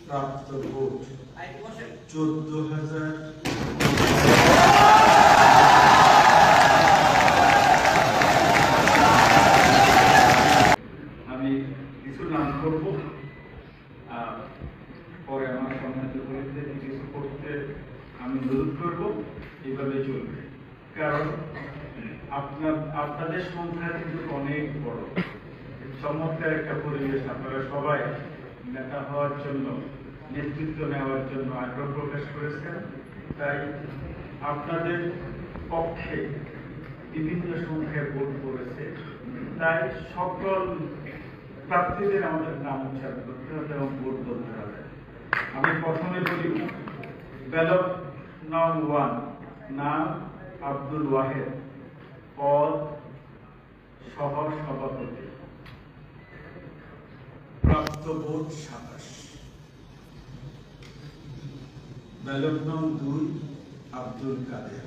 প্রাপ্ত ভোট 14,000। আমি কিছু নাম করব, পরে আমার সম্মানিত পরিচিত কিছু করতে আমি অনুরোধ করব। এইভাবে চলবে, কারণ আপনাদের সংখ্যা কিন্তু অনেক বড়, চমৎকার একটা পরিবেশ। আপনারা সবাই নেতা হওয়ার জন্য, নেতৃত্ব নেওয়ার জন্য আগ্রহ প্রকাশ করেছেন। তাই আপনাদের পক্ষে বিভিন্ন সংখ্যায় ভোট পড়েছে, তাই সকল প্রার্থীদের আমাদের নাম উচ্চারণ করতে হবে এবং ভোট বলতে হবে। আমি প্রথমে বলি, ব্যালট নং 1, নাম আব্দুল ওয়াহেদ, পদ সহ সভাপতি, প্রাপ্ত ভোট 27। ব্যালট নং 2, আব্দুল কাদের,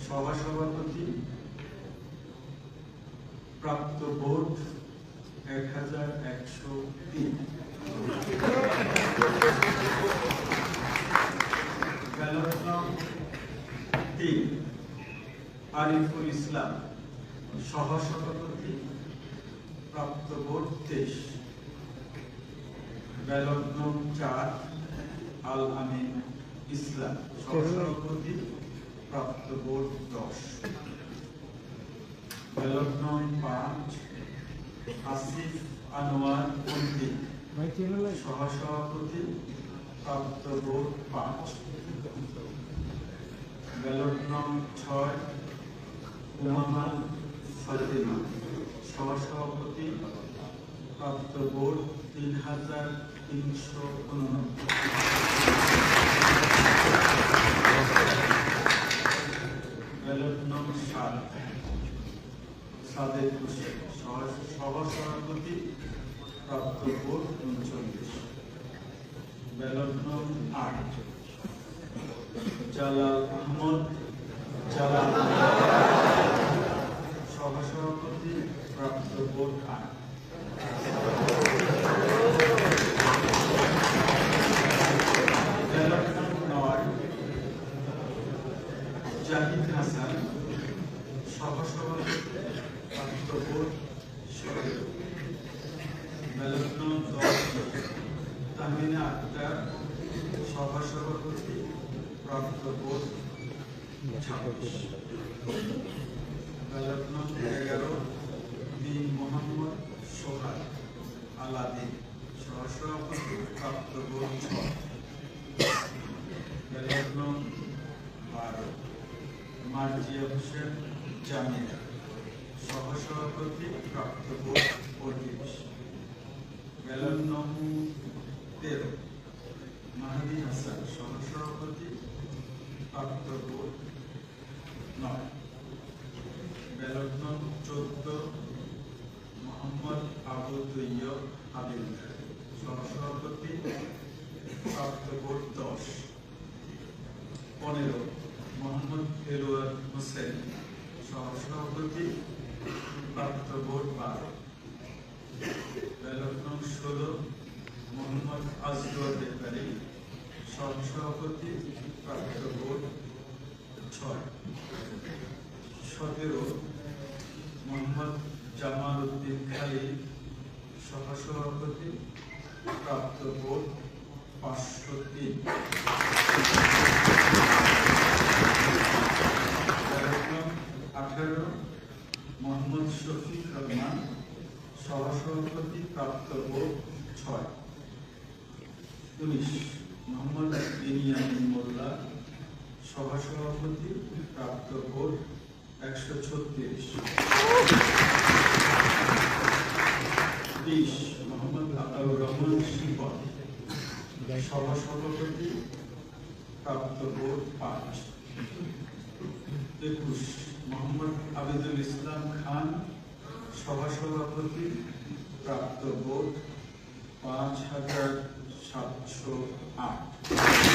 সভাপতি, প্রাপ্ত ভোট 1103। ব্যালট নং 3, আরিফুল ইসলাম, সভাপতি, প্রাপ্ত ভোট 23। ব্যালট নং 4, আল আমিন ইসলাম, সভাপতি, প্রাপ্ত ভোট 10। ব্যালট নং 5, আসিফ আনোয়ার পন্ডিত, সহসভাপতি, প্রাপ্ত ভোট 5। ব্যালট নং 6, উমামান ফাতেমা, সহসভাপতি, প্রাপ্ত ভোট 3389। ব্যালট নং 7, সাদেক হোসেন, সভাপতি, প্রাপ্ত ভোট 39। ব্যালট নং 8, জালাল আহমদ, সভাপতি, প্রাপ্ত ভোট 8। ব্যালট নং 9, জাহিদ হাসান, সভাপতি, প্রাপ্ত ভোট 17। ব্যালট নং 10, তাহমিনা আক্তার, সভাপতি, প্রাপ্ত ভোট 26। ব্যালট নং 11, বিন মোহাম্মদ সোহাগ আলাদিন, সভাপতি, প্রাপ্ত ভোট 6। ব্যালট নং 12, মার্জিয়া হোসেন জামিয়া, সহসভাপতি, প্রাপ্ত ভোট 25। ব্যালট নং 13, মাহদি হাসান, সহসভাপতি, প্রাপ্ত ভোট 9। ব্যালট নং 14, মোহাম্মদ আবু তৈয়ব হাবিলদার, সহসভাপতি, প্রাপ্ত ভোট 10। 15, মোহাম্মদ এলওয়ার হোসেন, সহসভাপতি, প্রাপ্ত ভোট 12। ব্যালট নং 16, মোহাম্মদ আজগর বেকারি, সহসভাপতি, প্রাপ্ত ভোট 6। 17, মোহাম্মদ জামাল উদ্দিন খালিদ, সহসভাপতি, প্রাপ্ত ভোট 503। ব্যালট নং 18, মোহাম্মদ শফিক রহমান, সহসভাপতি, প্রাপ্ত ভোট 6। 19, মোহাম্মদ বিনিয়ামিন মোল্লা, সহসভাপতি, প্রাপ্ত ভোট 136। 20, মোহাম্মদ আতাউর রহমান শিবন, সহসভাপতি, প্রাপ্ত ভোট 5। 21, মোহাম্মদ আবিদুল ইসলাম খান, সহসভাপতি, প্রাপ্ত ভোট 5708।